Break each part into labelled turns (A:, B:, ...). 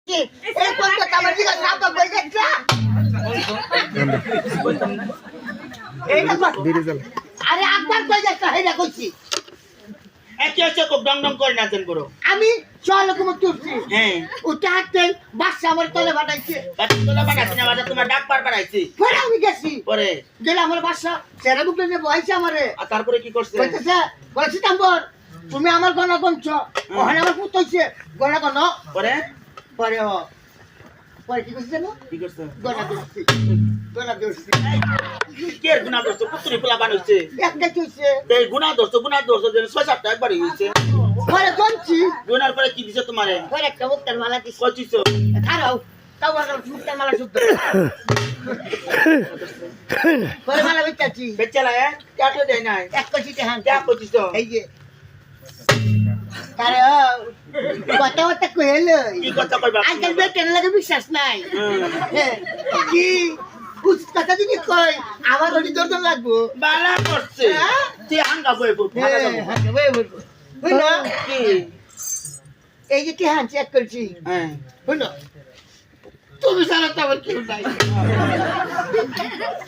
A: এই কথা আমার দিকে সাপ বই যাচ্ছে এই না আরে একবার কই যাচ্ছে হেডা কইছি
B: একে এসে খুব ডং ডং করে নাচেন করো
A: আমি চলকম তুলছি
B: হ্যাঁ
A: ওটা হাতে বাচ্চা আমার তলে বাটাইছে
B: বাচ্চা তোলা বানাইছি না বাচ্চা তোমার ডাক পার বানাইছি
A: পরে আমি গেছি
B: পরে
A: গেলে আমার বাচ্চা সেরা বুকে নিয়ে বইছে আমারে
B: আর তারপরে কি করছে
A: কইতেছে বলছি তাম্বর তুমি আমার গনা গনছ ওখানে আমার পুত হইছে গনা গন
B: পরে
A: পরে ও পরে কি কইছে জানো
B: কি করছে
A: গনা দোস্তি
B: কে গুনা দোস্ত পুতুরি পোলা বানাইছে
A: একটা কইছে
B: এই গুনা দোস্ত যে 6-7টা একবারই হইছে
A: পরে গনছি
B: গুনার পরে কি দিছে তোমারে
A: পরে একটা মুক্তার মালা দিছে
B: কইছো
A: খারাও তাও আমার মুক্তার মালা শুদ্ধ পরে মালা বেচাছি
B: বেচালা কাটে দেয় নাই
A: এক কচিতে হান
B: যা কইছো
A: এই যে আরে কথা কথা কইল
B: কি কথা কইবা
A: আজকাল বেটের লাগে বিশ্বাস নাই কি কুছ কথা যদি কই আমার ওটি দরদ লাগবো
B: বালা করছে তুই হাঙ্গা বই বই
A: হইলো
B: কি
A: এই যে কি হান চেক করছি
B: হ্যাঁ
A: হইলো তুমি সারা তো আমার কেউ নাই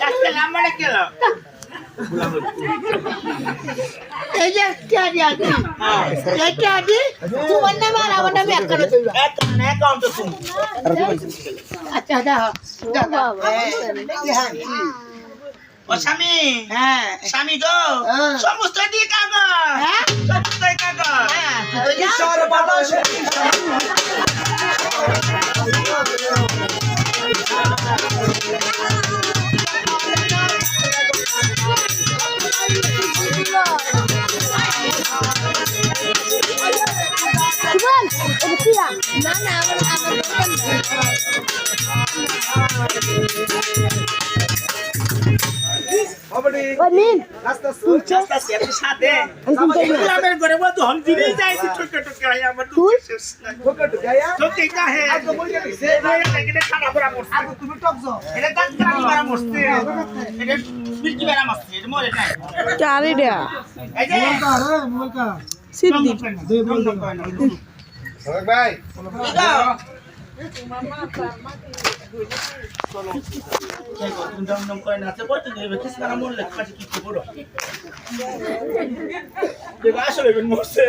B: কাছে আমারে কেলো
A: এই যে টিয়াদি আছে এই টিয়াদি তোমার নাম আর আমার নামে এক করে দিবা
B: অ্যাকাউন্ট শুন
A: আচ্ছা দাও দাও কি হান
B: ও স্বামী
A: হ্যাঁ
B: স্বামী গো সমস্ত দিক কাগজ
A: হ্যাঁ
B: সমস্ত কাগজ
A: সর্বনাশ
C: না না আমার
B: সাথে গ্রামের ঘরে বন্ধু হম দিনে যাই ছোট ছোট গায় আমার তো শেষ নাই তো ঠিক আছে আগে বলে দিছে এটা খারাপ করা করছে আগে তুমি টকছো এটা দাঁত কাটি মারা মরছে এটা বিলকি মারা মরছে এটা মরে নাই
C: চারি ডা
B: এই যে
D: মোবাইলটা
C: সিদ্ধি
D: ভাই
B: আসলে মরছে